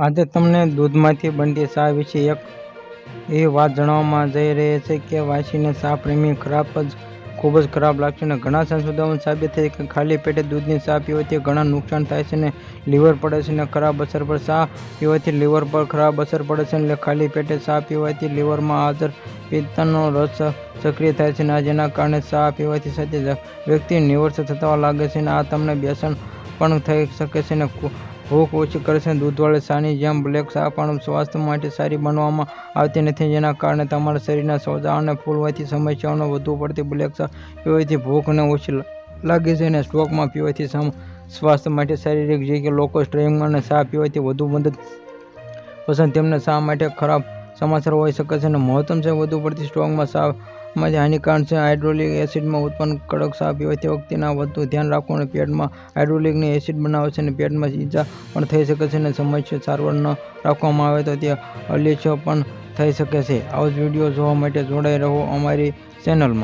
આજે તમને દૂધમાંથી બનતી ચા વિશે એક એવી વાત જણાવવામાં જઈ રહી છે કે વાંચીને ચા પ્રેમી ખૂબ જ ખરાબ લાગશે અને ઘણા સંશોધનો સાબિત થાય કે ખાલી પેટે દૂધની ચા પીવાથી ઘણા નુકસાન થાય છે અને લીવર પડે છે અને ખરાબ અસર પર ચા પીવાથી લીવર પર ખરાબ અસર પડે છે એટલે ખાલી પેટે ચા પીવાથી લીવરમાં હાજર પિત્તનો રસ સક્રિય થાય છે અને જેના કારણે ચા પીવાથી સાથે વ્યક્તિ નિવર્સ થવા લાગે છે અને આ તમને બેસણ પણ થઈ શકે છે અને ભૂખ ઓછી કરે છે. દૂધવાળી ચાની જેમ બ્લેક ચા પણ સ્વાસ્થ્ય માટે સારી માનવામાં આવતી નથી, જેના કારણે તમારા શરીરના સોજા અને ફૂલવાની સમસ્યાઓને વધુ પડતી બ્લેક ચા પીવાથી ભૂખને ઓછી લાગે છે અને સ્ટ્રોકમાં પીવાથી સ્વાસ્થ્ય માટે શારીરિક જે લોકો સ્ટ્રેમિંગ ચા પીવાથી વધુ મદદ પસંદ તેમને ચા માટે ખરાબ સમાચાર હોઈ શકે છે અને મહત્વનું છે વધુ પડતી સ્ટ્રોકમાં ચા માંથી હાનિકારક છે. હાઇડ્રોલિક એસિડમાં ઉત્પન્ન કડક ચા પીવાથી વખતે વધુ ધ્યાન રાખવું અને પેટમાં હાઇડ્રોલિક એસિડ બનાવે છે અને પેટમાં ઈજા પણ થઈ શકે છે અને સમયસર સારવાર ન રાખવામાં આવે તો તે અલ્સર પણ થઈ શકે છે. આવા જ વિડીયો જોવા માટે જોડાઈ રહો અમારી ચેનલમાં.